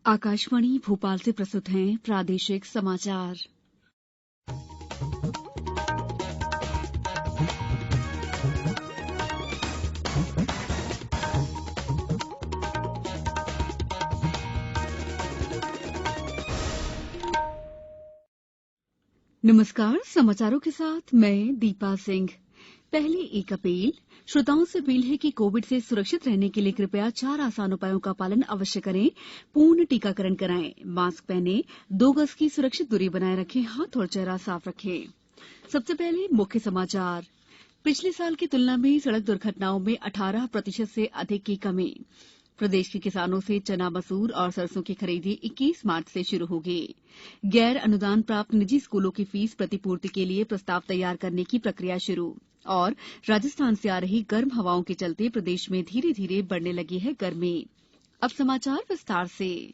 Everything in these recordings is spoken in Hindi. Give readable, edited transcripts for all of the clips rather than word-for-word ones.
आकाशवाणी भोपाल से प्रस्तुत हैं प्रादेशिक समाचार। नमस्कार, समाचारों के साथ मैं दीपा सिंह। पहले एक अपील। श्रोताओं से अपील है कि कोविड से सुरक्षित रहने के लिए कृपया 4 आसान उपायों का पालन अवश्य करें। पूर्ण टीकाकरण कराएं, मास्क पहनें, 2 गज की सुरक्षित दूरी बनाए रखें, हाथ और चेहरा साफ रखें। सबसे पहले मुख्य समाचार। पिछले साल की तुलना में सड़क दुर्घटनाओं में 18% से अधिक की कमी। प्रदेश के किसानों से चना, मसूर और सरसों की खरीदी 21 मार्च से शुरू होगी। गैर अनुदान प्राप्त निजी स्कूलों की फीस प्रतिपूर्ति के लिए प्रस्ताव तैयार करने की प्रक्रिया शुरू। और राजस्थान से आ रही गर्म हवाओं के चलते प्रदेश में धीरे धीरे बढ़ने लगी है गर्मी। अब समाचार विस्तार से।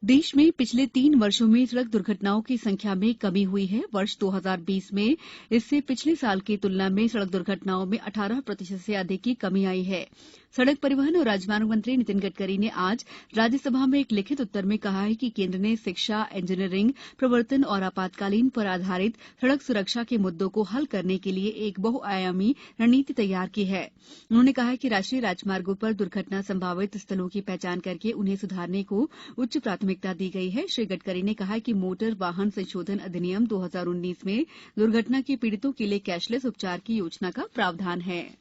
देश में पिछले 3 वर्षों में सड़क दुर्घटनाओं की संख्या में कमी हुई है। वर्ष 2020 में इससे पिछले साल की तुलना में सड़क दुर्घटनाओं में 18% से अधिक की कमी आई है। सड़क परिवहन और राजमार्ग मंत्री नितिन गडकरी ने आज राज्यसभा में एक लिखित उत्तर में कहा है कि केंद्र ने शिक्षा, इंजीनियरिंग, प्रवर्तन और आपातकालीन पर आधारित सड़क सुरक्षा के मुद्दों को हल करने के लिए एक बहुआयामी रणनीति तैयार की है। उन्होंने कहा कि राष्ट्रीय राजमार्गों पर दुर्घटना संभावित स्थलों की पहचान करके उन्हें सुधारने को उच्च प्राथमिकता दी गई है। श्री गडकरी ने कहा कि मोटर वाहन संशोधन अधिनियम 2019 में दुर्घटना के पीड़ितों के लिए कैशलेस उपचार की योजना का प्रावधान है।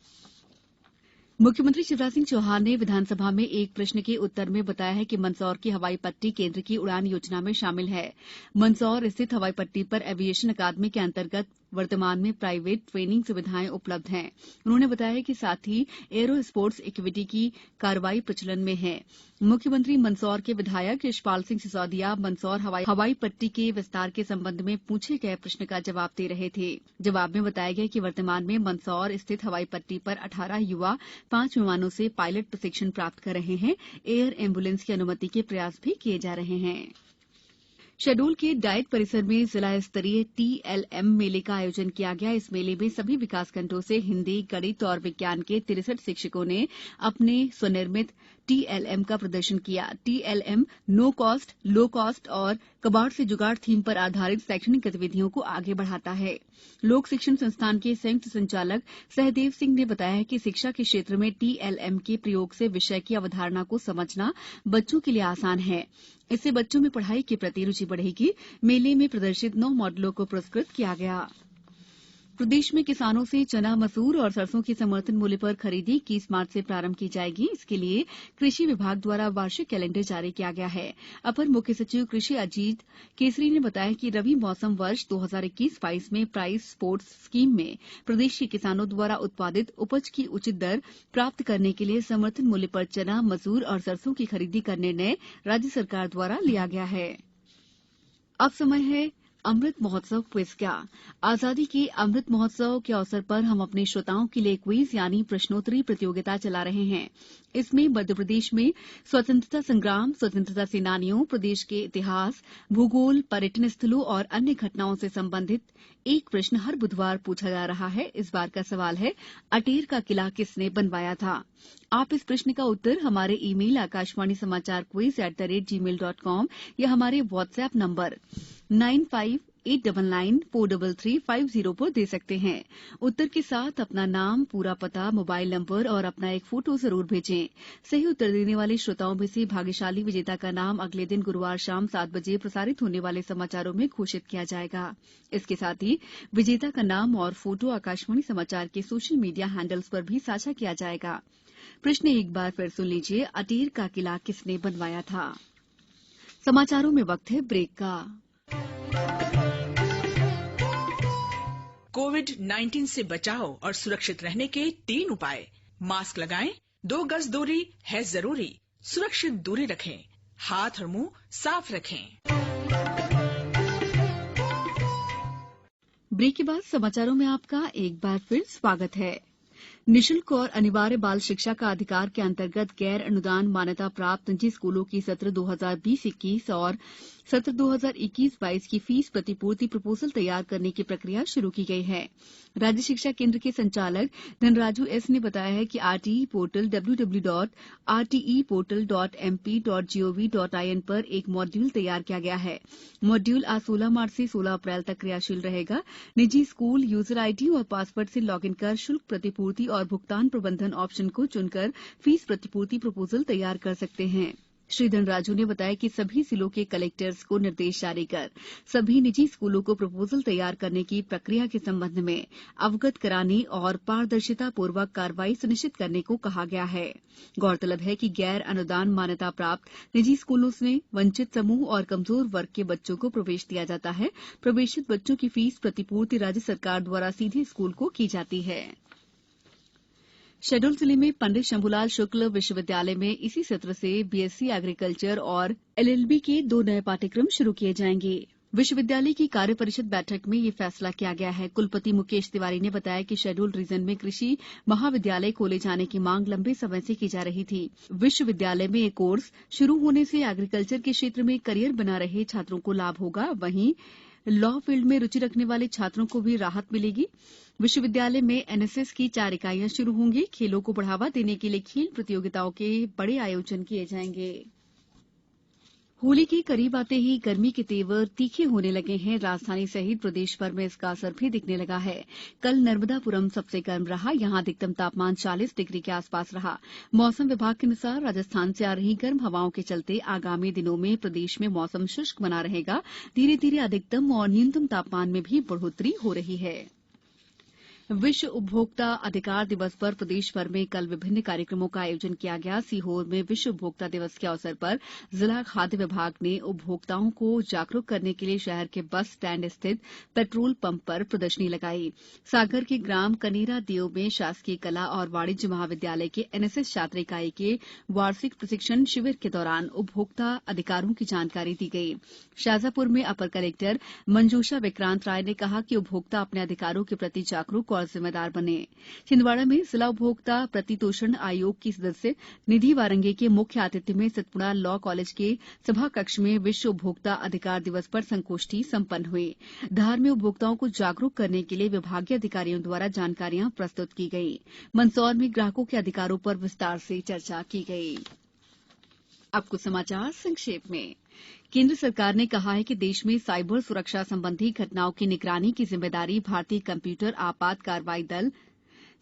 मुख्यमंत्री शिवराज सिंह चौहान ने विधानसभा में एक प्रश्न के उत्तर में बताया है कि मंदसौर की हवाई पट्टी केंद्र की उड़ान योजना में शामिल है। मंदसौर स्थित हवाई पट्टी पर एविएशन अकादमी के अंतर्गत वर्तमान में प्राइवेट ट्रेनिंग सुविधाएं उपलब्ध हैं। उन्होंने बताया कि साथ ही एरो स्पोर्ट्स इक्विटी की कार्रवाई प्रचलन में है। मुख्यमंत्री मंदसौर के विधायक यशपाल सिंह सिसोदिया मंदसौर हवाई पट्टी के विस्तार के संबंध में पूछे गए प्रश्न का जवाब दे रहे थे। जवाब में बताया गया कि वर्तमान में मंदसौर स्थित हवाई पट्टी पर 18 युवा 5 विमानों से पायलट प्रशिक्षण प्राप्त कर रहे हैं। एयर एम्बुलेंस की अनुमति के प्रयास भी किए जा रहे हैं। शहडोल के डाइट परिसर में जिला स्तरीय TLM मेले का आयोजन किया गया। इस मेले में सभी विकासखंडों से हिंदी, गणित और विज्ञान के 63 शिक्षकों ने अपने स्वनिर्मित TLM का प्रदर्शन किया। TLM no cost, low cost और कबाड़ से जुगाड़ थीम पर आधारित शैक्षणिक गतिविधियों को आगे बढ़ाता है। लोक शिक्षण संस्थान के संयुक्त संचालक सहदेव सिंह ने बताया कि शिक्षा के क्षेत्र में TLM के प्रयोग से विषय की अवधारणा को समझना बच्चों के लिए आसान है। इससे बच्चों में पढ़ाई के प्रति रुचि बढ़ेगी। मेले में प्रदर्शित 9 मॉडलों को पुरस्कृत किया गया। प्रदेश में किसानों से चना, मसूर और सरसों की समर्थन मूल्य पर खरीदी 21 मार्च से प्रारंभ की जाएगी। इसके लिए कृषि विभाग द्वारा वार्षिक कैलेंडर जारी किया गया है। अपर मुख्य सचिव कृषि अजीत केसरी ने बताया कि रबी मौसम वर्ष 2021-22 में प्राइस सपोर्ट स्कीम में प्रदेश के किसानों द्वारा उत्पादित उपज की उचित दर प्राप्त करने के लिए समर्थन मूल्य पर चना, मसूर और सरसों की खरीदी का निर्णय राज्य सरकार द्वारा लिया गया है। अब समय है अमृत महोत्सव क्विज का। आजादी के अमृत महोत्सव के अवसर पर हम अपने श्रोताओं के लिए क्विज यानी प्रश्नोत्तरी प्रतियोगिता चला रहे हैं। इसमें मध्य प्रदेश में स्वतंत्रता संग्राम, स्वतंत्रता सेनानियों, प्रदेश के इतिहास, भूगोल, पर्यटन स्थलों और अन्य घटनाओं से संबंधित एक प्रश्न हर बुधवार पूछा जा रहा है। इस बार का सवाल है, अटेर का किला किसने बनवाया था? आप इस प्रश्न का उत्तर हमारे ईमेल आकाशवाणी समाचार quiz@gmail.com या हमारे व्हाट्सएप नंबर 9589943350 पर दे सकते हैं। उत्तर के साथ अपना नाम, पूरा पता, मोबाइल नंबर और अपना एक फोटो जरूर भेजें। सही उत्तर देने वाले श्रोताओं में से भाग्यशाली विजेता का नाम अगले दिन गुरुवार शाम 7 बजे प्रसारित होने वाले समाचारों में घोषित किया जाएगा। इसके साथ ही विजेता का नाम और फोटो आकाशवाणी समाचार के सोशल मीडिया हैंडल्स पर भी साझा किया जाएगा। प्रश्न एक बार फिर सुन लीजिए, अटेर का किला किसने बनवाया था? समाचारों में वक्त है ब्रेक का। कोविड-19 से बचाव और सुरक्षित रहने के 3 उपाय। मास्क लगाएं, 2 गज दूरी है जरूरी, सुरक्षित दूरी रखें, हाथ और मुंह साफ रखें। ब्रेक के बाद समाचारों में आपका एक बार फिर स्वागत है। निःशुल्क और अनिवार्य बाल शिक्षा का अधिकार के अंतर्गत गैर अनुदान मान्यता प्राप्त निजी स्कूलों की सत्र 2020-21 और सत्र 2021-22 की फीस प्रतिपूर्ति प्रपोजल तैयार करने की प्रक्रिया शुरू की गई है। राज्य शिक्षा केंद्र के संचालक धनराजू एस ने बताया है कि आरटीई पोर्टल www.rteportal.mp.gov.in पर एक मॉड्यूल तैयार किया गया है। मॉड्यूल आज 16 मार्च से 16 अप्रैल तक क्रियाशील रहेगा। निजी स्कूल यूजर आईडी और पासवर्ड से लॉगिन कर शुल्क प्रतिपूर्ति और भुगतान प्रबंधन ऑप्शन को चुनकर फीस प्रतिपूर्ति प्रपोजल तैयार कर सकते हैं। श्री धनराजू ने बताया कि सभी जिलों के कलेक्टर्स को निर्देश जारी कर सभी निजी स्कूलों को प्रपोजल तैयार करने की प्रक्रिया के संबंध में अवगत कराने और पारदर्शिता पूर्वक कार्रवाई सुनिश्चित करने को कहा गया है। गौरतलब है कि गैर अनुदान मान्यता प्राप्त निजी स्कूलों में वंचित समूह और कमजोर वर्ग के बच्चों को प्रवेश दिया जाता है। प्रवेशित बच्चों की फीस प्रतिपूर्ति राज्य सरकार द्वारा सीधे स्कूल को की जाती है। शहडोल जिले में पंडित शंभूलाल शुक्ल विश्वविद्यालय में इसी सत्र से बीएससी एग्रीकल्चर और एलएलबी के 2 नए पाठ्यक्रम शुरू किए जाएंगे। विश्वविद्यालय की कार्य परिषद बैठक में ये फैसला किया गया है। कुलपति मुकेश तिवारी ने बताया कि शहडोल रीजन में कृषि महाविद्यालय खोले जाने की मांग लंबे समय से की जा रही थी। विश्वविद्यालय में ये कोर्स शुरू होने से एग्रीकल्चर के क्षेत्र में करियर बना रहे छात्रों को लाभ होगा। वहीं लॉ फील्ड में रुचि रखने वाले छात्रों को भी राहत मिलेगी। विश्वविद्यालय में एनएसएस की 4 इकाइयां शुरू होंगी। खेलों को बढ़ावा देने के लिए खेल प्रतियोगिताओं के बड़े आयोजन किए जाएंगे। होली के करीब आते ही गर्मी के तेवर तीखे होने लगे हैं। राजधानी सहित प्रदेश भर में इसका असर भी दिखने लगा है। कल नर्मदापुरम सबसे गर्म रहा। यहां अधिकतम तापमान 40 डिग्री के आसपास रहा। मौसम विभाग के अनुसार राजस्थान से आ रही गर्म हवाओं के चलते आगामी दिनों में प्रदेश में मौसम शुष्क बना रहेगा। धीरे धीरे अधिकतम और न्यूनतम तापमान में भी बढ़ोतरी हो रही है। विश्व उपभोक्ता अधिकार दिवस पर प्रदेश भर में कल विभिन्न कार्यक्रमों का आयोजन किया गया। सीहोर में विश्व उपभोक्ता दिवस के अवसर पर जिला खाद्य विभाग ने उपभोक्ताओं को जागरूक करने के लिए शहर के बस स्टैंड स्थित पेट्रोल पंप पर प्रदर्शनी लगाई। सागर के ग्राम कनेरा देव में शासकीय कला और वाणिज्य महाविद्यालय के एनएसएस छात्र इकाई के वार्षिक प्रशिक्षण शिविर के दौरान उपभोक्ता अधिकारों की जानकारी दी गई। शाजापुर में अपर कलेक्टर मंजूषा विक्रांत राय ने कहा कि उपभोक्ता अपने अधिकारों के प्रति जागरूक और जिम्मेदार बने। छिंदवाड़ा में जिला उपभोक्ता प्रतितोषण आयोग की सदस्य निधि वारंगे के मुख्य आतिथ्य में सतपुड़ा लॉ कॉलेज के सभा कक्ष में विश्व उपभोक्ता अधिकार दिवस पर संगोष्ठी संपन्न हुई। धार में उपभोक्ताओं को जागरूक करने के लिए विभागीय अधिकारियों द्वारा जानकारियां प्रस्तुत की गई। मंदसौर में ग्राहकों के अधिकारों पर विस्तार से चर्चा की गई। अब कुछ समाचार संक्षेप में। केंद्र सरकार ने कहा है कि देश में साइबर सुरक्षा संबंधी घटनाओं की निगरानी की जिम्मेदारी भारतीय कंप्यूटर आपात कार्रवाई दल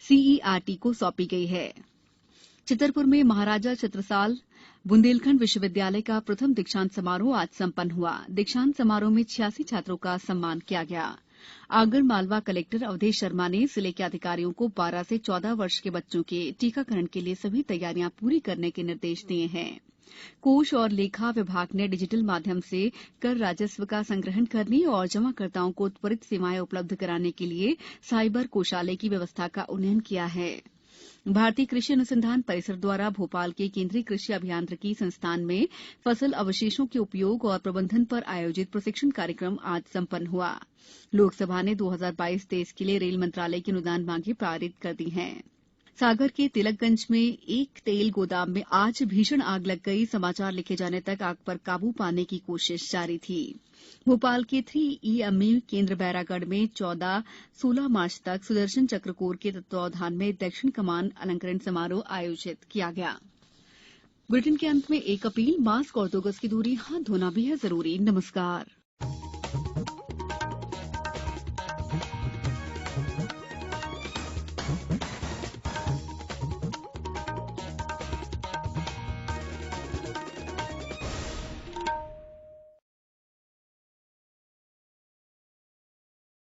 सीईआरटी को सौंपी गई है। चितरपुर में महाराजा छत्रसाल बुंदेलखंड विश्वविद्यालय का प्रथम दीक्षांत समारोह आज संपन्न हुआ। दीक्षांत समारोह में 86 छात्रों का सम्मान किया गया। आगर मालवा कलेक्टर अवधेश शर्मा ने जिले के अधिकारियों को 12 से 14 वर्ष के बच्चों के टीकाकरण के लिए सभी तैयारियां पूरी करने के निर्देश दिए हैं। कोष और लेखा विभाग ने डिजिटल माध्यम से कर राजस्व का संग्रहण करने और जमाकर्ताओं को त्वरित सेवाएं उपलब्ध कराने के लिए साइबर कोषालय की व्यवस्था का उन्नयन किया है। भारतीय कृषि अनुसंधान परिसर द्वारा भोपाल के केंद्रीय कृषि अभियांत्रिकी संस्थान में फसल अवशेषों के उपयोग और प्रबंधन पर आयोजित प्रशिक्षण कार्यक्रम आज संपन्न हुआ। लोकसभा ने 2022-23 के लिए रेल मंत्रालय की अनुदान मांगे पारित कर दी हैं। सागर के तिलकगंज में एक तेल गोदाम में आज भीषण आग लग गई। समाचार लिखे जाने तक आग पर काबू पाने की कोशिश जारी थी। भोपाल के 3EME केंद्र बैरागढ़ में 14-16 मार्च तक सुदर्शन चक्र कोर के तत्वावधान में दक्षिण कमान अलंकरण समारोह आयोजित किया गया। बुलेटिन के अंत में एक अपील, मास्क और 2 गज की दूरी, हाथ धोना भी है जरूरी। नमस्कार।